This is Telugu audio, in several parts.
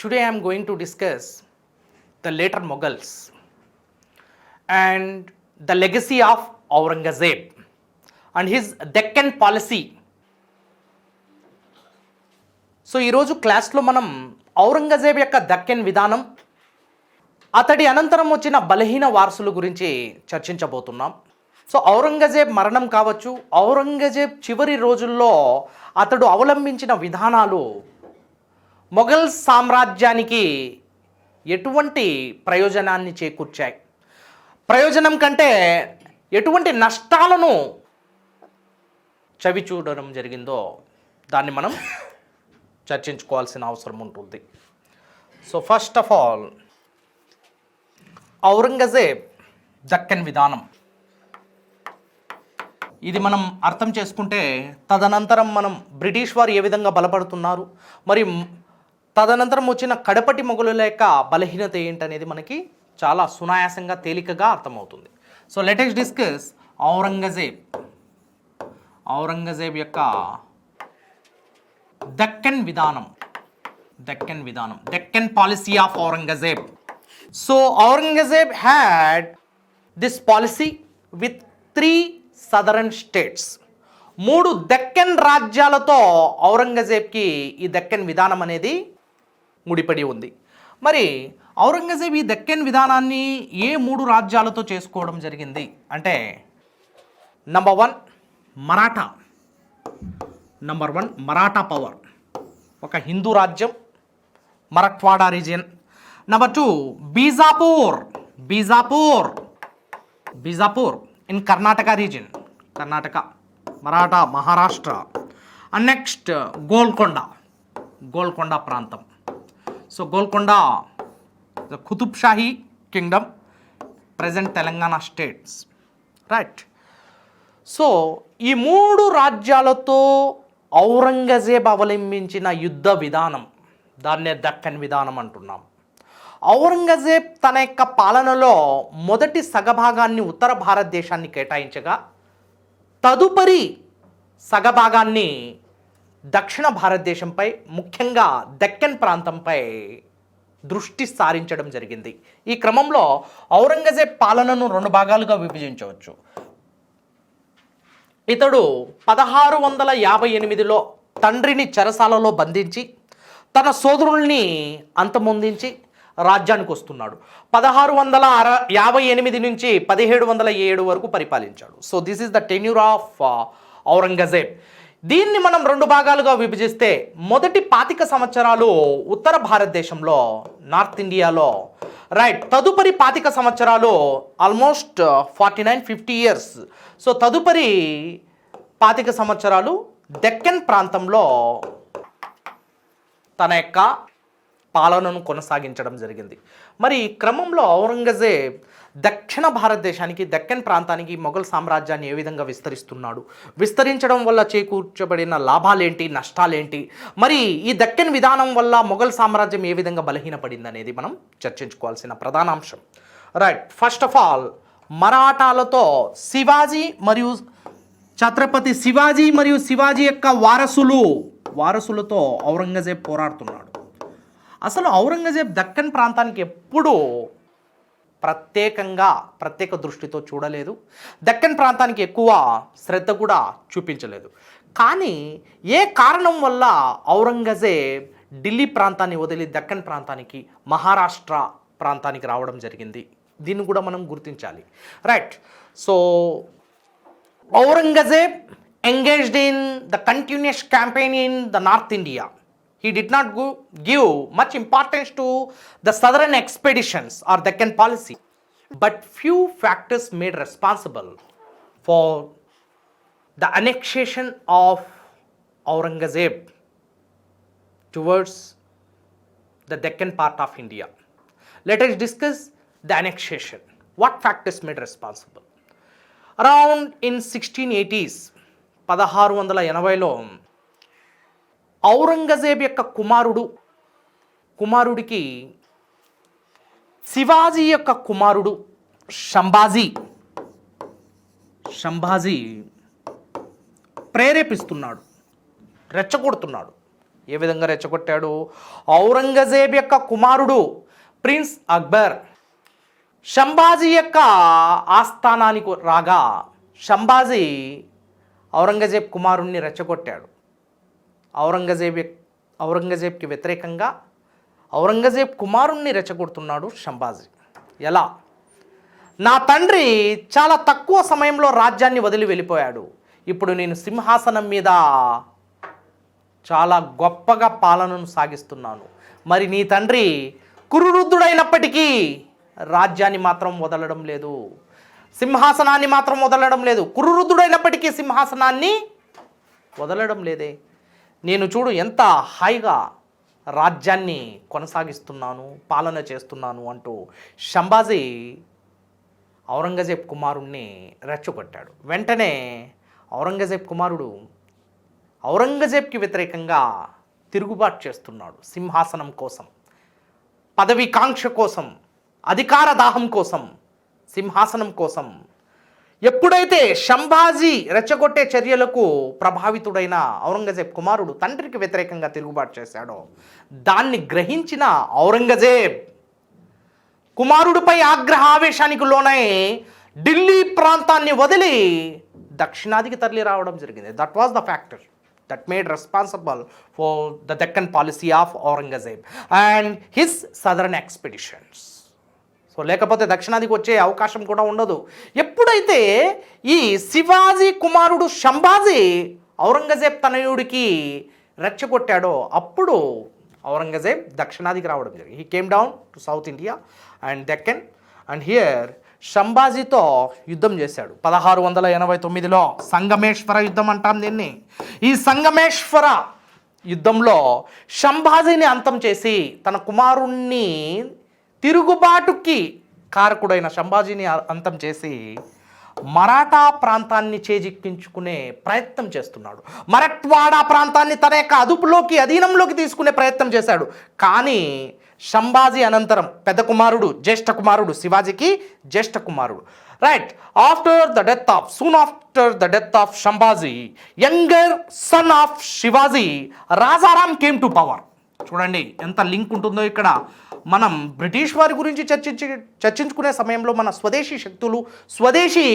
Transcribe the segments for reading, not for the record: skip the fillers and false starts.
Today I am going to discuss the later Mughals and the legacy of Aurangzeb and his Deccan policy. So ఈరోజు క్లాస్లో మనం ఔరంగజేబ్ యొక్క దక్కన్ విధానం, అతడి అనంతరం వచ్చిన బలహీన వారసుల గురించి చర్చించబోతున్నాం. సో ఔరంగజేబ్ మరణం కావచ్చు, ఔరంగజేబ్ చివరి రోజుల్లో అతడు అవలంబించిన విధానాలు మొఘల్ సామ్రాజ్యానికి ఎటువంటి ప్రయోజనాన్ని చేకూర్చాయి, ప్రయోజనం కంటే ఎటువంటి నష్టాలను చవి చూడడం జరిగిందో దాన్ని మనం చర్చించుకోవాల్సిన అవసరం ఉంటుంది. So first of all Aurangzeb Deccan విధానం, ఇది మనం అర్థం చేసుకుంటే తదనంతరం మనం బ్రిటిష్ వారు ఏ విధంగా బలపడుతున్నారు, మరి తదనంతరం వచ్చిన కడపటి మొఘలుల యొక్క బలహీనత ఏంటనేది మనకి చాలా సునాయాసంగా తేలికగా అర్థమవుతుంది. So let us discuss Aurangzeb యొక్క దక్కన్ విధానం, Deccan policy of Aurangzeb. So Aurangzeb had this policy with 3 southern states. 3 Deccan రాజ్యాలతో ఔరంగజేబ్కి ఈ దక్కన్ విధానం అనేది ముడిపడి ఉంది. మరి ఔరంగజేబ్ ఈ దక్కన్ విధానాన్ని ఏ 3 రాజ్యాలతో చేసుకోవడం జరిగింది అంటే, నంబర్ 1 మరాఠా పవర్, ఒక హిందూ రాజ్యం, Marathwada region. Number 2 Bijapur in Karnataka region, Karnataka, Maratha, Maharashtra. And next Golconda ప్రాంతం. So Golconda Qutub Shahi kingdom, present Telangana states, right. So ఈ 3 రాజ్యాలతో ఔరంగజేబ్ అవలంబించిన యుద్ధ విధానం, దాన్నే దక్కన్ విధానం అంటున్నాం. ఔరంగజేబ్ తన యొక్క పాలనలో మొదటి సగభాగాన్ని ఉత్తర భారతదేశాన్ని కేటాయించగా, తదుపరి సగభాగాన్ని దక్షిణ భారతదేశంపై, ముఖ్యంగా దక్కన్ ప్రాంతంపై దృష్టి సారించడం జరిగింది. ఈ క్రమంలో ఔరంగజేబ్ పాలనను 2 భాగాలుగా విభజించవచ్చు. ఇతడు 1658లో తండ్రిని చెరసాలలో బంధించి తన సోదరుల్ని అంతమొందించి రాజ్యానికి వస్తున్నాడు. 1658 నుంచి 1707 వరకు పరిపాలించాడు. So this is the tenure of Aurangzeb. దీన్ని మనం 2 భాగాలుగా విభజిస్తే, మొదటి 25 సంవత్సరాలు ఉత్తర భారతదేశంలో, నార్త్ ఇండియాలో, రైట్. తదుపరి 25 సంవత్సరాలు ఆల్మోస్ట్ 49-50 ఇయర్స్. సో తదుపరి 25 సంవత్సరాలు దక్కన్ ప్రాంతంలో తన యొక్క పాలనను కొనసాగించడం జరిగింది. మరి ఈ క్రమంలో ఔరంగజేబ్ దక్షిణ భారతదేశానికి, దక్కన్ ప్రాంతానికి మొఘల్ సామ్రాజ్యాన్ని ఏ విధంగా విస్తరిస్తున్నాడు, విస్తరించడం వల్ల చేకూర్చబడిన లాభాలేంటి, నష్టాలేంటి, మరి ఈ దక్కన్ విధానం వల్ల మొఘల్ సామ్రాజ్యం ఏ విధంగా బలహీనపడింది అనేది మనం చర్చించుకోవాల్సిన ప్రధాన అంశం, రైట్. ఫస్ట్ ఆఫ్ ఆల్ మరాఠాలతో ఛత్రపతి శివాజీ మరియు శివాజీ యొక్క వారసులతో ఔరంగజేబ్ పోరాడుతున్నాడు. అసలు ఔరంగజేబ్ దక్కన్ ప్రాంతానికి ఎప్పుడూ ప్రత్యేక దృష్టితో చూడలేదు, దక్కన్ ప్రాంతానికి ఎక్కువ శ్రద్ధ కూడా చూపించలేదు. కానీ ఏ కారణం వల్ల ఔరంగజేబ్ ఢిల్లీ ప్రాంతాన్ని వదిలి దక్కన్ ప్రాంతానికి, మహారాష్ట్ర ప్రాంతానికి రావడం జరిగింది, దీన్ని కూడా మనం గుర్తించాలి, right. So Aurangzeb engaged in the continuous campaign in the North India. He did not give much importance to the southern expeditions or Deccan policy, but few factors made responsible for the annexation of Aurangzeb towards the Deccan part of India. Let us discuss the annexation. What factors made responsible? Around in 1680s, 1680లో ఔరంగజేబ్ యొక్క కుమారుడికి శివాజీ యొక్క కుమారుడు సంభాజీ ప్రేరేపిస్తున్నాడు, రెచ్చగొడుతున్నాడు. ఏ విధంగా రెచ్చగొట్టాడు? ఔరంగజేబ్ యొక్క కుమారుడు ప్రిన్స్ అక్బర్ షంబాజీ యొక్క ఆస్థానానికి రాగా షంబాజీ ఔరంగజేబ్ కుమారుణ్ణి రెచ్చగొట్టాడు. ఔరంగజేబ్కి వ్యతిరేకంగా ఔరంగజేబ్ కుమారుణ్ణి రెచ్చగొడుతున్నాడు షంబాజీ. ఎలా? నా తండ్రి చాలా తక్కువ సమయంలో రాజ్యాన్ని వదిలి వెళ్ళిపోయాడు. ఇప్పుడు నేను సింహాసనం మీద చాలా గొప్పగా పాలనను సాగిస్తున్నాను. మరి నీ తండ్రి కురువృద్ధుడైనప్పటికీ రాజ్యాన్ని మాత్రం వదలడం లేదు, సింహాసనాన్ని మాత్రం వదలడం లేదు. కురువృద్ధుడైనప్పటికీ సింహాసనాన్ని వదలడం లేదే. నేను చూడు ఎంత హాయిగా రాజ్యాన్ని కొనసాగిస్తున్నాను, పాలన చేస్తున్నాను అంటూ షంబాజీ ఔరంగజేబ్ కుమారుణ్ణి రెచ్చగొట్టాడు. వెంటనే ఔరంగజేబ్ కుమారుడు ఔరంగజేబ్కి వ్యతిరేకంగా తిరుగుబాటు చేస్తున్నాడు. సింహాసనం కోసం, పదవికాంక్ష కోసం, అధికార దాహం కోసం, సింహాసనం కోసం. ఎప్పుడైతే షంబాజీ రెచ్చగొట్టే చర్యలకు ప్రభావితుడైన ఔరంగజేబ్ కుమారుడు తండ్రికి వ్యతిరేకంగా తిరుగుబాటు చేశాడో దాన్ని గ్రహించిన ఔరంగజేబ్ కుమారుడిపై ఆగ్రహ ఆవేశానికి లోనై ఢిల్లీ ప్రాంతాన్ని వదిలి దక్షిణాదికి తరలి రావడం జరిగింది. That was the factor that made responsible for the Deccan policy of Aurangzeb and his southern expeditions. So లేకపోతే దక్షిణాదికి వచ్చే అవకాశం కూడా ఉండదు. ఎప్పుడైతే ఈ శివాజీ కుమారుడు షంబాజీ ఔరంగజేబ్ తనయుడికి రెచ్చగొట్టాడో అప్పుడు ఔరంగజేబ్ దక్షిణాదికి రావడం జరిగింది. He came down to south India and Deccan and here షంబాజీతో యుద్ధం చేశాడు. 1689లో సంగమేశ్వర యుద్ధం అంటాం దీన్ని. ఈ సంగమేశ్వర యుద్ధంలో షంబాజీని అంతం చేసి తన కుమారుణ్ణి తిరుగుబాటుకి కారకుడైన షంబాజీని అంతం చేసి మరాఠా ప్రాంతాన్ని చేజిక్కించుకునే ప్రయత్నం చేస్తున్నాడు. మరఠ్వాడా ప్రాంతాన్ని తన యొక్క అధీనంలోకి తీసుకునే ప్రయత్నం చేశాడు. కానీ షంబాజీ అనంతరం పెద్ద కుమారుడు, జ్యేష్ఠ కుమారుడు, శివాజీకి జ్యేష్ఠ కుమారుడు, right, soon after the death of Shambhaji, younger son of Shivaji, Rajaram came to power. చూడండి ఎంత లింక్ ఉంటుందో ఇక్కడ. మనం బ్రిటిష్ వారి గురించి చర్చించుకునే సమయంలో మన స్వదేశీ శక్తులు, స్వదేశీ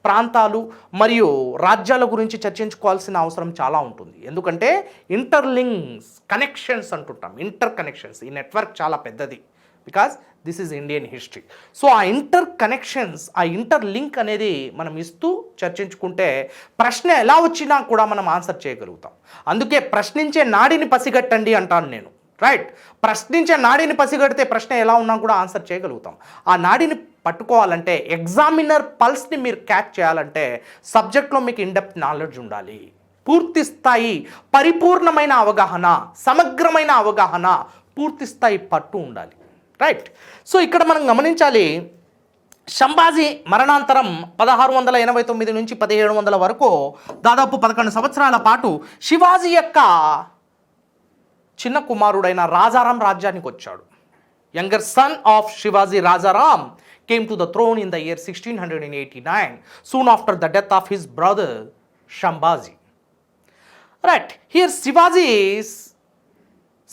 ప్రాంతాలు మరియు రాజ్యాల గురించి చర్చించుకోవాల్సిన అవసరం చాలా ఉంటుంది. ఎందుకంటే ఇంటర్లింక్స్, కనెక్షన్స్ అంటుంటాం, ఇంటర్ కనెక్షన్స్. ఈ నెట్వర్క్ చాలా పెద్దది because this is Indian history. So ఆ ఇంటర్ కనెక్షన్స్, ఆ ఇంటర్ లింక్ అనేది మనం ఇస్తూ చర్చించుకుంటే ప్రశ్న ఎలా వచ్చినా కూడా మనం ఆన్సర్ చేయగలుగుతాం. అందుకే ప్రశ్నించే నాడిని పసిగట్టండి అంటాను నేను, రైట్. ప్రశ్నించే నాడిని పసిగడితే ప్రశ్న ఎలా ఉన్నా కూడా ఆన్సర్ చేయగలుగుతాం. ఆ నాడిని పట్టుకోవాలంటే, ఎగ్జామినర్ పల్స్ని మీరు క్యాచ్ చేయాలంటే సబ్జెక్ట్లో మీకు ఇన్డెప్త్ నాలెడ్జ్ ఉండాలి. పూర్తి స్థాయి పరిపూర్ణమైన అవగాహన, సమగ్రమైన అవగాహన, పూర్తి స్థాయి పట్టు ఉండాలి, రైట్. సో ఇక్కడ మనం గమనించాలి, షంబాజీ మరణాంతరం 1689 నుంచి 1700 వరకు దాదాపు 11 సంవత్సరాల పాటు శివాజీ యొక్క చిన్న కుమారుడైన రాజారాం రాజ్యానికి వచ్చాడు. Younger son of Shivaji, Rajaram, came to the throne in the year 1689, soon after the death of his brother Shambhaji. Right, here Shivaji's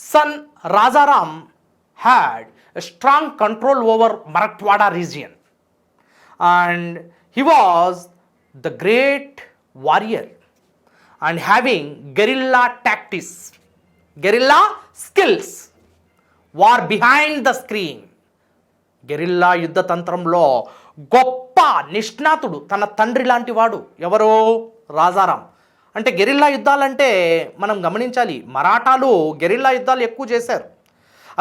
son Rajaram had a strong control over Marathwada region and he was the great warrior and having guerrilla tactics, guerrilla skills, war behind the screen. Guerrilla యుద్ధ తంత్రంలో గొప్ప నిష్ణాతుడు, తన తండ్రి లాంటి వాడు. ఎవరో? రాజారాం. అంటే గెరిల్లా యుద్ధాలంటే మనం గమనించాలి, మరాఠాలు గెరిల్లా యుద్ధాలు ఎక్కువ చేశారు.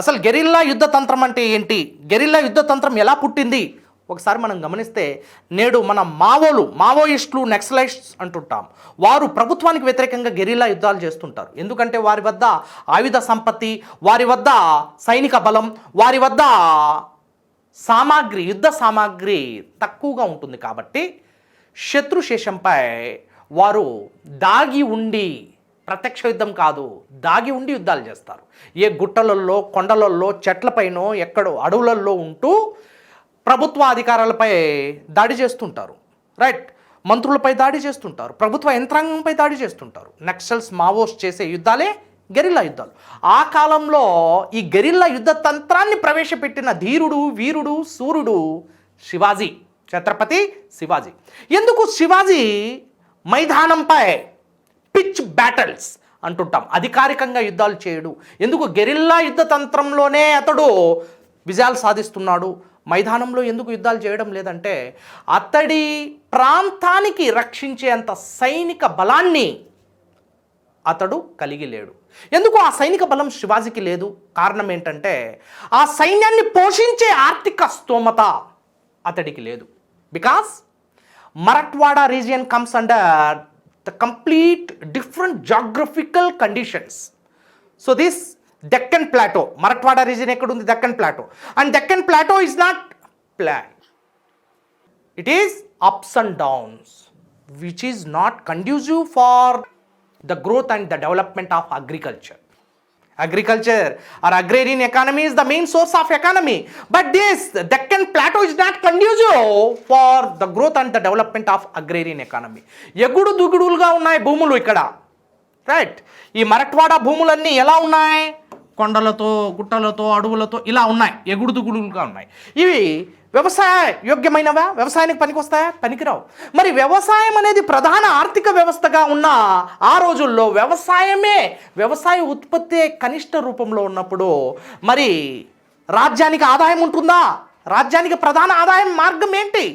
అసలు గెరిల్లా యుద్ధ తంత్రం అంటే ఏంటి, గెరిల్లా యుద్ధ తంత్రం ఎలా పుట్టింది ఒకసారి మనం గమనిస్తే, నేడు మన మావోయిస్టులు, నెక్సలైట్స్ అంటుంటాం, వారు ప్రభుత్వానికి వ్యతిరేకంగా గెరిల్లా యుద్ధాలు చేస్తుంటారు. ఎందుకంటే వారి వద్ద ఆయుధ సంపత్తి, వారి వద్ద సైనిక బలం, వారి వద్ద సామాగ్రి, యుద్ధ సామాగ్రి తక్కువగా ఉంటుంది. కాబట్టి శత్రుశేషంపై వారు దాగి ఉండి, ప్రత్యక్ష యుద్ధం కాదు, దాగి ఉండి యుద్ధాలు చేస్తారు. ఏ గుట్టలలో, కొండలలో, చెట్లపైనో, ఎక్కడో అడవులలో ఉంటూ ప్రభుత్వ అధికారులపై దాడి చేస్తుంటారు, రైట్. మంత్రులపై దాడి చేస్తుంటారు, ప్రభుత్వ యంత్రాంగంపై దాడి చేస్తుంటారు. నక్సల్స్, మావోస్ చేసే యుద్ధాలే గెరిల్లా యుద్ధాలు. ఆ కాలంలో ఈ గెరిల్లా యుద్ధ తంత్రాన్ని ప్రవేశపెట్టిన ధీరుడు, వీరుడు, సూర్యుడు శివాజీ, ఛత్రపతి శివాజీ. ఎందుకు శివాజీ మైదానంపై పిచ్ బ్యాటిల్స్ అంటుంటాం, అధికారికంగా యుద్ధాలు చేయడు, ఎందుకు గెరిల్లా యుద్ధ తంత్రంలోనే అతడు విజయాలు సాధిస్తున్నాడు, మైదానంలో ఎందుకు యుద్ధాలు చేయడం లేదంటే అతడి ప్రాంతానికి రక్షించేంత సైనిక బలాన్ని అతడు కలిగి లేడు. ఎందుకు ఆ సైనిక బలం శివాజీకి లేదు? కారణం ఏంటంటే ఆ సైన్యాన్ని పోషించే ఆర్థిక స్తోమత అతడికి లేదు. Because Marathwada region comes under the complete different geographical conditions. So this Deccan Plateau, Marathwada region ekkundi, Deccan Plateau, and Deccan Plateau is not flat, it is ups and downs, which is not conducive for the growth and the development of agriculture. Agriculture or agrarian economy is the main source of economy, but this Deccan Plateau is not conducive for the growth and the development of agrarian economy. ఎగుడు దిగుడులుగా ఉన్నాయి భూములు ఇక్కడ, రైట్? ఈ మరాఠ్వాడా భూములన్నీ ఎలా ఉన్నాయి? కొండలతో, గుట్టలతో, అడవులతో ఇలా ఉన్నాయి, ఎగుడు దిగుడులుగా ఉన్నాయి. ఇవి వ్యవసాయ యోగ్యమైనవా? వ్యవసాయానికి పనికొస్తాయా? పనికిరావు. మరి వ్యవసాయం అనేది ప్రధాన ఆర్థిక వ్యవస్థగా ఉన్న ఆ రోజుల్లో వ్యవసాయ ఉత్పత్తి కనిష్ట రూపంలో ఉన్నప్పుడు మరి రాజ్యానికి ఆదాయం ఉంటుందా? రాజ్యానికి ప్రధాన ఆదాయం మార్గం ఏంటి?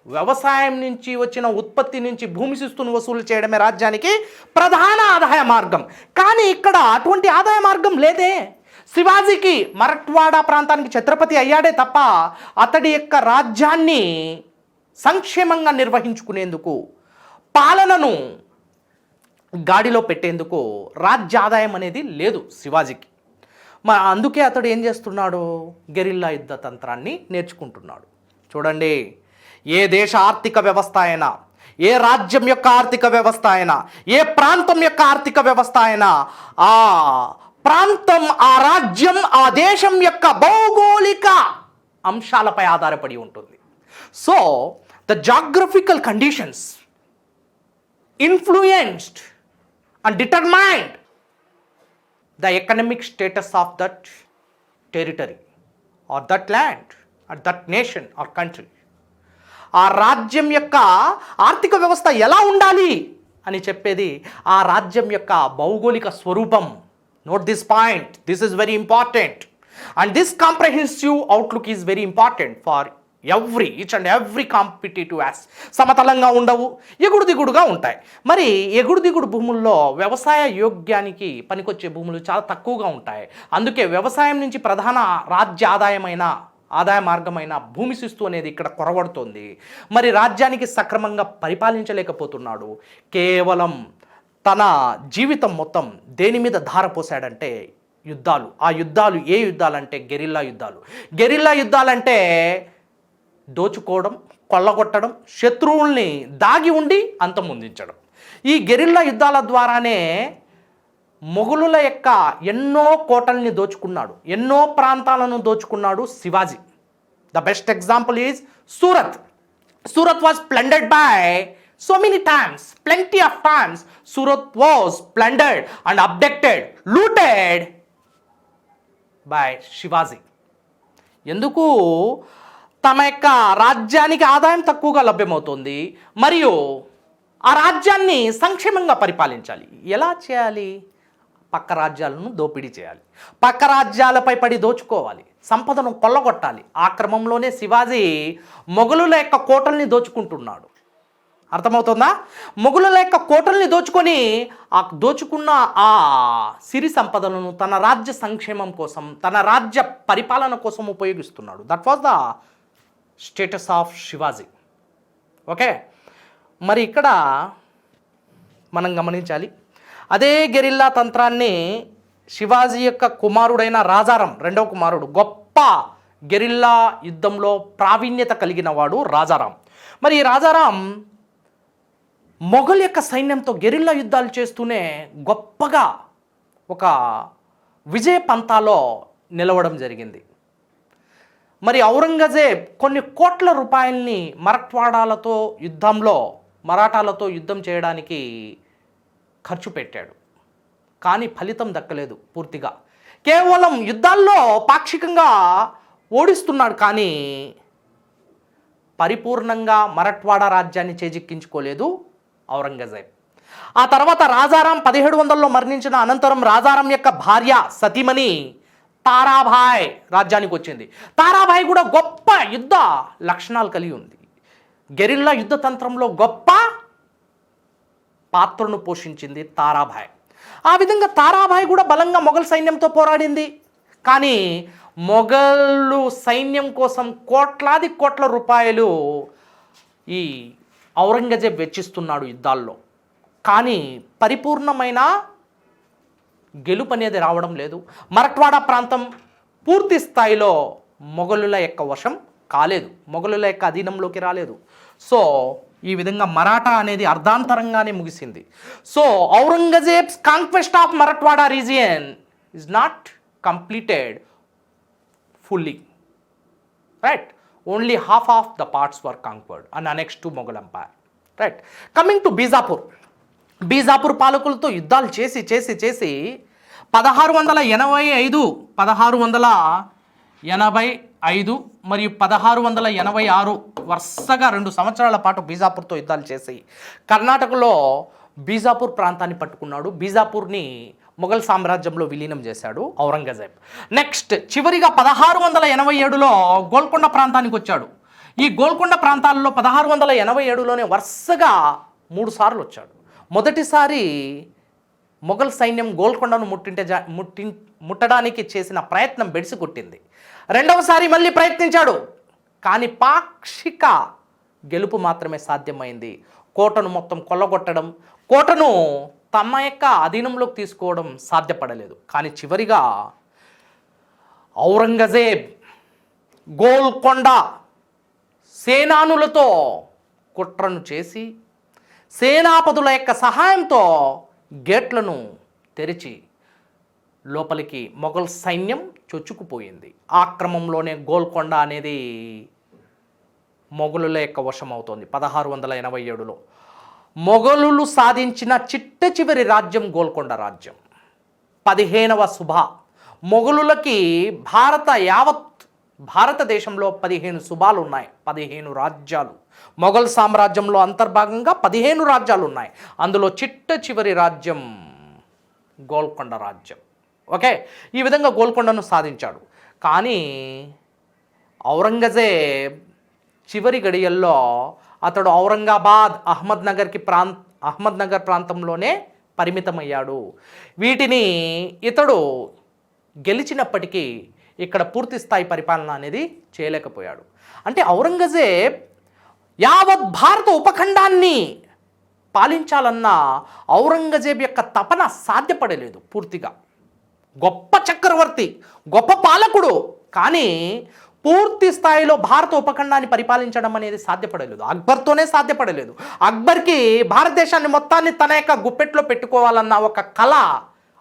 వ్యవసాయం నుంచి వచ్చిన ఉత్పత్తి నుంచి భూమి శిస్తును వసూలు చేయడమే రాజ్యానికి ప్రధాన ఆదాయ మార్గం. కానీ ఇక్కడ అటువంటి ఆదాయ మార్గం లేదే. శివాజీకి మరాఠ్వాడా ప్రాంతానికి ఛత్రపతి అయ్యాడే తప్ప అతడి యొక్క రాజ్యాన్ని సంక్షేమంగా నిర్వహించుకునేందుకు, పాలనను గాడిలో పెట్టేందుకు రాజ్య ఆదాయం అనేది లేదు శివాజీకి. అందుకే అతడు ఏం చేస్తున్నాడు? గెరిల్లా యుద్ధ తంత్రాన్ని నేర్చుకుంటున్నాడు. చూడండి, ఏ దేశ ఆర్థిక వ్యవస్థ అయినా, ఏ రాజ్యం యొక్క ఆర్థిక వ్యవస్థ అయినా, ఏ ప్రాంతం యొక్క ఆర్థిక వ్యవస్థ అయినా ఆ ప్రాంతం, ఆ రాజ్యం, ఆ దేశం యొక్క భౌగోళిక అంశాలపై ఆధారపడి ఉంటుంది. So the geographical conditions influenced and determined the economic status of that territory or that land or that nation or country. ఆ రాజ్యం యొక్క ఆర్థిక వ్యవస్థ ఎలా ఉండాలి అని చెప్పేది ఆ రాజ్యం యొక్క భౌగోళిక స్వరూపం. Note this point, this is very important, and this comprehensive outlook is very important for each and every competitive as. సమతలంగా ఉండవు, ఎగుడు దిగుడుగా ఉంటాయి. మరి ఎగుడు దిగుడు భూముల్లో వ్యవసాయ యోగ్యానికి పనికొచ్చే భూములు చాలా తక్కువగా ఉంటాయి. అందుకే వ్యవసాయం నుంచి ప్రధాన రాజ్య ఆదాయ మార్గమైన భూమి శిస్తు అనేది ఇక్కడ కొరవడుతోంది. మరి రాజ్యానికి సక్రమంగా పరిపాలించలేకపోతున్నాడు. కేవలం తన జీవితం మొత్తం దేని మీద ధారపోసాడంటే యుద్ధాలు. ఆ యుద్ధాలు ఏ యుద్ధాలంటే గెరిల్లా యుద్ధాలు. గెరిల్లా యుద్ధాలంటే దోచుకోవడం, కొల్లగొట్టడం, శత్రువుల్ని దాగి ఉండి అంతమొందించడం. ఈ గెరిల్లా యుద్ధాల ద్వారానే మొఘలుల యొక్క ఎన్నో కోటల్ని దోచుకున్నాడు, ఎన్నో ప్రాంతాలను దోచుకున్నాడు Shivaji. The best example is Surat. Surat was plundered by so many times, plenty of times Surat was plundered and abducted, looted by Shivaji. ఎందుకు? తమ యొక్క రాజ్యానికి ఆదాయం తక్కువగా లభ్యమవుతుంది, మరియు ఆ రాజ్యాన్ని సంక్షేమంగా పరిపాలించాలి. ఎలా చేయాలి? పక్క రాజ్యాలను దోపిడీ చేయాలి, పక్క రాజ్యాలపై పడి దోచుకోవాలి, సంపదను కొల్లగొట్టాలి. ఆ క్రమంలోనే శివాజీ మొఘలుల యొక్క కోటల్ని దోచుకుంటున్నాడు. అర్థమవుతుందా? మొఘలుల యొక్క కోటల్ని దోచుకొని దోచుకున్న ఆ సిరి సంపదలను తన రాజ్య సంక్షేమం కోసం, తన రాజ్య పరిపాలన కోసం ఉపయోగిస్తున్నాడు. That was the status of Shivaji. Okay, మరి ఇక్కడ మనం గమనించాలి, అదే గెరిల్లా తంత్రాన్ని శివాజీ యొక్క కుమారుడైన రాజారాం, రెండవ కుమారుడు, గొప్ప గెరిల్లా యుద్ధంలో ప్రావీణ్యత కలిగిన వాడు రాజారాం. మరి ఈ రాజారాం మొఘల్ యొక్క సైన్యంతో గెరిల్లా యుద్ధాలు చేస్తూనే గొప్పగా ఒక విజయ పంతాలో నిలవడం జరిగింది. మరి ఔరంగజేబ్ కొన్ని కోట్ల రూపాయల్ని మరాఠాలతో యుద్ధం చేయడానికి ఖర్చు పెట్టాడు. కానీ ఫలితం దక్కలేదు పూర్తిగా. కేవలం యుద్ధాల్లో పాక్షికంగా ఓడిస్తున్నాడు, కానీ పరిపూర్ణంగా మరఠ్వాడా రాజ్యాన్ని చేజిక్కించుకోలేదు ఔరంగజేబ్. ఆ తర్వాత రాజారాం 1700లో మరణించిన అనంతరం రాజారాం యొక్క భార్య సతీమణి తారాభాయ్ రాజ్యానికి వచ్చింది. తారాభాయ్ కూడా గొప్ప యుద్ధ లక్షణాలు కలిగి ఉంది. గెరిల్లా యుద్ధ తంత్రంలో గొప్ప పాత్రను పోషించింది తారాభాయ్. ఆ విధంగా తారాభాయ్ కూడా బలంగా మొఘల్ సైన్యంతో పోరాడింది. కానీ మొఘలు సైన్యం కోసం కోట్లాది కోట్ల రూపాయలు ఈ ఔరంగజేబ్ వెచ్చిస్తున్నాడు యుద్ధాల్లో. కానీ పరిపూర్ణమైన గెలుపు అనేది రావడం లేదు. మరఠ్వాడా ప్రాంతం పూర్తి స్థాయిలో మొఘలుల యొక్క వశం కాలేదు, మొఘలుల యొక్క అధీనంలోకి రాలేదు. సో ఈ విధంగా మరాఠా అనేది అర్ధాంతరంగానే ముగిసింది. So Aurangzeb's conquest of Marathwada region is not completed fully, right? Only half of the parts were conquered and annexed to Mughal Empire, right? Coming to Bijapur పాలకులతో యుద్ధాలు చేసి 1685 మరియు 1686 వరుసగా 2 సంవత్సరాల పాటు బీజాపూర్తో యుద్ధాలు చేసి కర్ణాటకలో బీజాపూర్ ప్రాంతాన్ని పట్టుకున్నాడు. బీజాపూర్ని మొఘల్ సామ్రాజ్యంలో విలీనం చేశాడు ఔరంగజేబ్. నెక్స్ట్ చివరిగా 1687లో గోల్కొండ ప్రాంతానికి వచ్చాడు. ఈ గోల్కొండ ప్రాంతాల్లో 1687లోనే వరుసగా 3 సార్లు వచ్చాడు. మొదటిసారి మొఘల్ సైన్యం గోల్కొండను ముట్టడానికి చేసిన ప్రయత్నం బెడిసి కొట్టింది. రెండవసారి మళ్ళీ ప్రయత్నించాడు, కానీ పాక్షిక గెలుపు మాత్రమే సాధ్యమైంది. కోటను మొత్తం కొల్లగొట్టడం, కోటను తమ యొక్క అధీనంలోకి తీసుకోవడం సాధ్యపడలేదు. కానీ చివరిగా ఔరంగజేబ్ గోల్కొండ సేనానులతో కుట్రను చేసి సేనాపతుల యొక్క సహాయంతో గేట్లను తెరిచి లోపలికి మొఘల్ సైన్యం చొచ్చుకుపోయింది. ఆ క్రమంలోనే గోల్కొండ అనేది మొఘలుల యొక్క వశమవుతోంది. 1687లో మొఘలులు సాధించిన చిట్ట చివరి రాజ్యం గోల్కొండ రాజ్యం. 15వ సుబా మొఘలులకి భారతదేశంలో 15 సుబాలు ఉన్నాయి, 15 రాజ్యాలు. మొఘల్ సామ్రాజ్యంలో అంతర్భాగంగా 15 రాజ్యాలు ఉన్నాయి. అందులో చిట్ట చివరి రాజ్యం గోల్కొండ రాజ్యం. ఓకే, ఈ విధంగా గోల్కొండను సాధించాడు. కానీ ఔరంగజేబ్ చివరి గడియల్లో అతడు ఔరంగాబాద్, అహ్మద్నగర్ ప్రాంతంలోనే పరిమితమయ్యాడు. వీటిని ఇతడు గెలిచినప్పటికీ ఇక్కడ పూర్తి స్థాయి పరిపాలన అనేది చేయలేకపోయాడు. అంటే ఔరంగజేబ్ యావత్ భారత ఉపఖండాన్ని పాలించాలన్న ఔరంగజేబ్ యొక్క తపన సాధ్యపడలేదు పూర్తిగా. గొప్ప చక్రవర్తి, గొప్ప పాలకుడు, కానీ పూర్తి స్థాయిలో భారత ఉపఖండాన్ని పరిపాలించడం అనేది సాధ్యపడలేదు. అక్బర్తోనే సాధ్యపడలేదు. అక్బర్కి భారతదేశాన్ని మొత్తాన్ని తన యొక్క గుప్పెట్లో పెట్టుకోవాలన్న ఒక కళ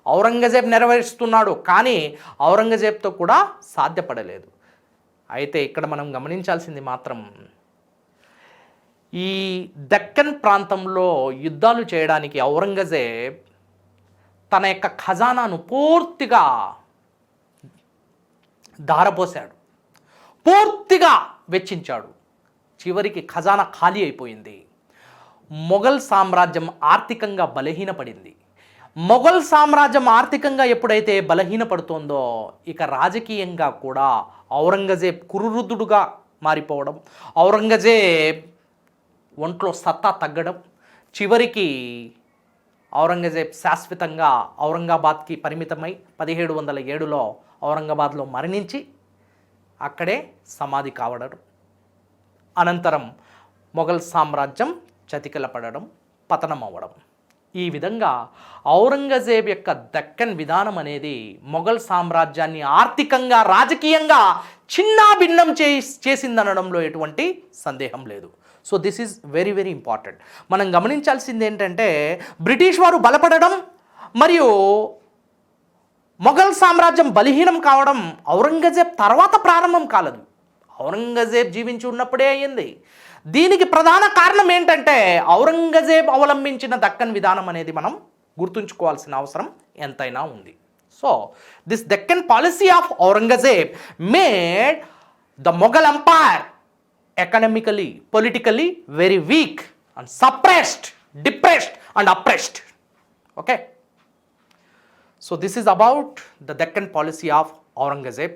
ఔరంగజేబ్ నెరవేరుస్తున్నాడు, కానీ ఔరంగజేబ్తో కూడా సాధ్యపడలేదు. అయితే ఇక్కడ మనం గమనించాల్సింది మాత్రం ఈ దక్కన్ ప్రాంతంలో యుద్ధాలు చేయడానికి ఔరంగజేబ్ తన యొక్క ఖజానాను పూర్తిగా ధారపోశాడు, పూర్తిగా వెచ్చించాడు. చివరికి ఖజానా ఖాళీ అయిపోయింది. మొఘల్ సామ్రాజ్యం ఆర్థికంగా బలహీనపడింది. మొఘల్ సామ్రాజ్యం ఆర్థికంగా ఎప్పుడైతే బలహీనపడుతోందో ఇక రాజకీయంగా కూడా ఔరంగజేబ్ కురువృద్ధుడుగా మారిపోవడం, ఔరంగజేబ్ ఒంట్లో సత్తా తగ్గడం, చివరికి ఔరంగజేబ్ శాశ్వతంగా ఔరంగాబాద్కి పరిమితమై 1707లో ఔరంగాబాద్లో మరణించి అక్కడే సమాధి కావడం, అనంతరం మొఘల్ సామ్రాజ్యం చతికిలపడడం, పతనం అవ్వడం. ఈ విధంగా ఔరంగజేబ్ యొక్క దక్కన్ విధానం అనేది మొఘల్ సామ్రాజ్యాన్ని ఆర్థికంగా, రాజకీయంగా చిన్నాభిన్నం చేసిందనడంలో ఎటువంటి సందేహం లేదు. So this is very very important. మనం గమనించాల్సింది ఏంటంటే బ్రిటిష్ వారు బలపడడం మరియు మొఘల్ సామ్రాజ్యం బలహీనం కావడం ఔరంగజేబ్ తర్వాత ప్రారంభం కాలేదు, ఔరంగజేబ్ జీవించి ఉన్నప్పుడే అయ్యింది. దీనికి ప్రధాన కారణం ఏంటంటే ఔరంగజేబ్ అవలంబించిన దక్కన్ విధానం అనేది మనం గుర్తుంచుకోవాల్సిన అవసరం ఎంతైనా ఉంది. So this Deccan policy of Aurangzeb made the Mughal empire economically, politically very weak and suppressed, depressed and oppressed. Okay. So this is about the Deccan policy of Aurangzeb.